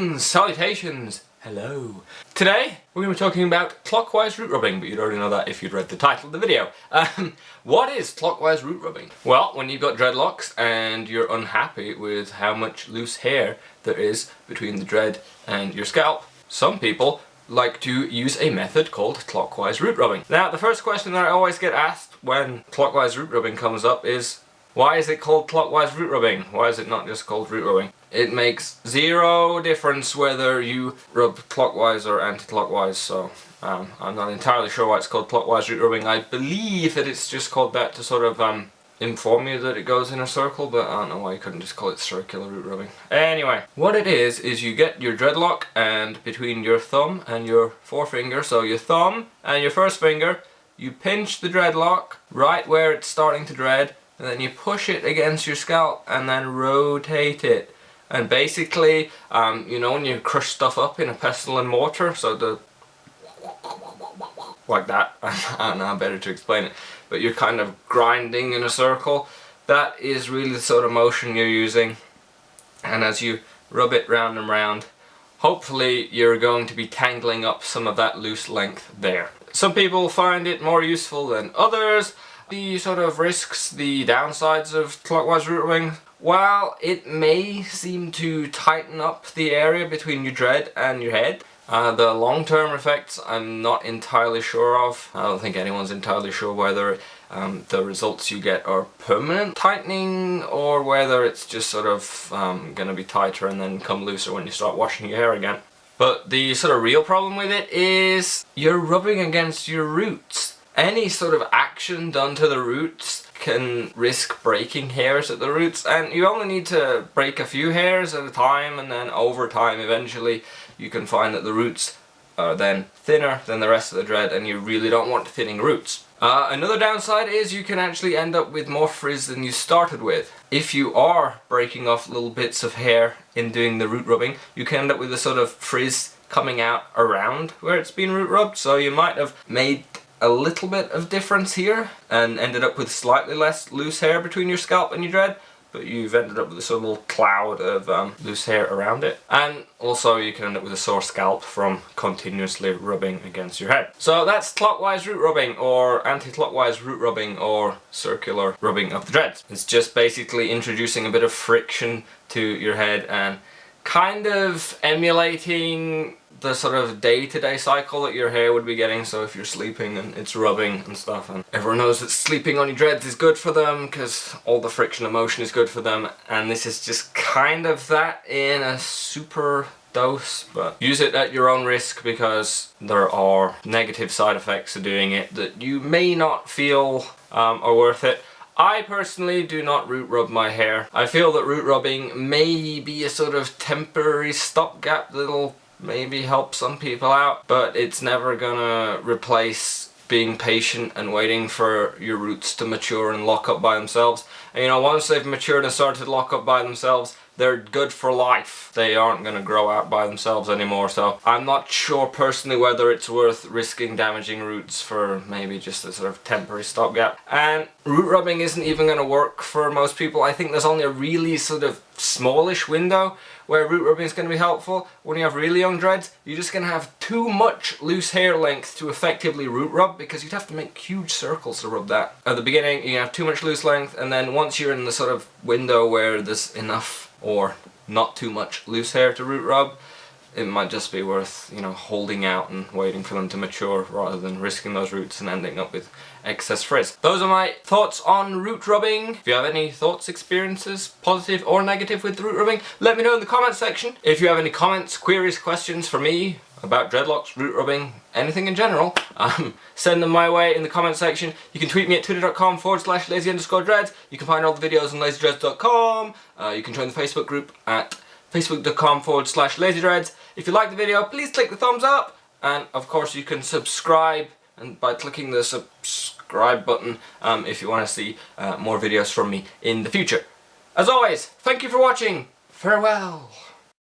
Greetings, salutations, hello. Today we're going to be talking about clockwise root rubbing, but you'd already know that if you'd read the title of the video. What is clockwise root rubbing? Well, when you've got dreadlocks and you're unhappy with how much loose hair there is between the dread and your scalp, some people like to use a method called clockwise root rubbing. Now, the first question that I always get asked when clockwise root rubbing comes up is, why is it called clockwise root rubbing? Why is it not just called root rubbing? It makes zero difference whether you rub clockwise or anti-clockwise, so I'm not entirely sure why it's called clockwise root rubbing. I believe that it's just called that to sort of inform you that it goes in a circle, but I don't know why you couldn't just call it circular root rubbing. Anyway, what it is you get your dreadlock, and between your thumb and your forefinger, so your thumb and your first finger, you pinch the dreadlock right where it's starting to dread, and then you push it against your scalp and then rotate it. And basically, you know when you crush stuff up in a pestle and mortar, so like that, I don't know how better to explain it, but you're kind of grinding in a circle. That is really the sort of motion you're using, and as you rub it round and round, hopefully you're going to be tangling up some of that loose length there. Some people find it more useful than others. The sort of risks, the downsides of clockwise root rubbing, while it may seem to tighten up the area between your dread and your head, the long-term effects I'm not entirely sure of. I don't think anyone's entirely sure whether the results you get are permanent tightening or whether it's just sort of going to be tighter and then come looser when you start washing your hair again. But the sort of real problem with it is you're rubbing against your roots. Any sort of action done to the roots can risk breaking hairs at the roots, and you only need to break a few hairs at a time, and then over time eventually you can find that the roots are then thinner than the rest of the dread, and you really don't want thinning roots. Another downside is you can actually end up with more frizz than you started with. If you are breaking off little bits of hair in doing the root rubbing, you can end up with a sort of frizz coming out around where it's been root rubbed, so you might have made a little bit of difference here and ended up with slightly less loose hair between your scalp and your dread, but you've ended up with a sort of little cloud of loose hair around it. And also you can end up with a sore scalp from continuously rubbing against your head. So that's clockwise root rubbing, or anti-clockwise root rubbing, or circular rubbing of the dreads. It's just basically introducing a bit of friction to your head and kind of emulating the sort of day-to-day cycle that your hair would be getting. So if you're sleeping and it's rubbing and stuff, and everyone knows that sleeping on your dreads is good for them because all the friction and motion is good for them, and this is just kind of that in a super dose, but use it at your own risk because there are negative side effects of doing it that you may not feel are worth it. I personally do not root rub my hair. I feel that root rubbing may be a sort of temporary stopgap that'll maybe help some people out, but it's never gonna replace being patient and waiting for your roots to mature and lock up by themselves. And you know, once they've matured and started to lock up by themselves, they're good for life. They aren't going to grow out by themselves anymore, so I'm not sure personally whether it's worth risking damaging roots for maybe just a sort of temporary stopgap. And root rubbing isn't even going to work for most people. I think there's only a really sort of smallish window where root rubbing is going to be helpful. When you have really young dreads, you're just going to have too much loose hair length to effectively root rub, because you'd have to make huge circles to rub that. At the beginning you have too much loose length, and then once you're in the sort of window where there's enough or not too much loose hair to root rub, it might just be worth, you know, holding out and waiting for them to mature rather than risking those roots and ending up with excess frizz. Those are my thoughts on root rubbing. If you have any thoughts, experiences, positive or negative with root rubbing, let me know in the comments section. If you have any comments, queries, questions for me about dreadlocks, root rubbing, anything in general, send them my way in the comment section. You can tweet me at twitter.com/lazy_dreads. You can find all the videos on lazydreads.com. You can join the Facebook group at facebook.com/lazydreads. If you like the video, please click the thumbs up, and of course you can subscribe, and by clicking the subscribe button if you want to see more videos from me in the future. As always, thank you for watching. Farewell.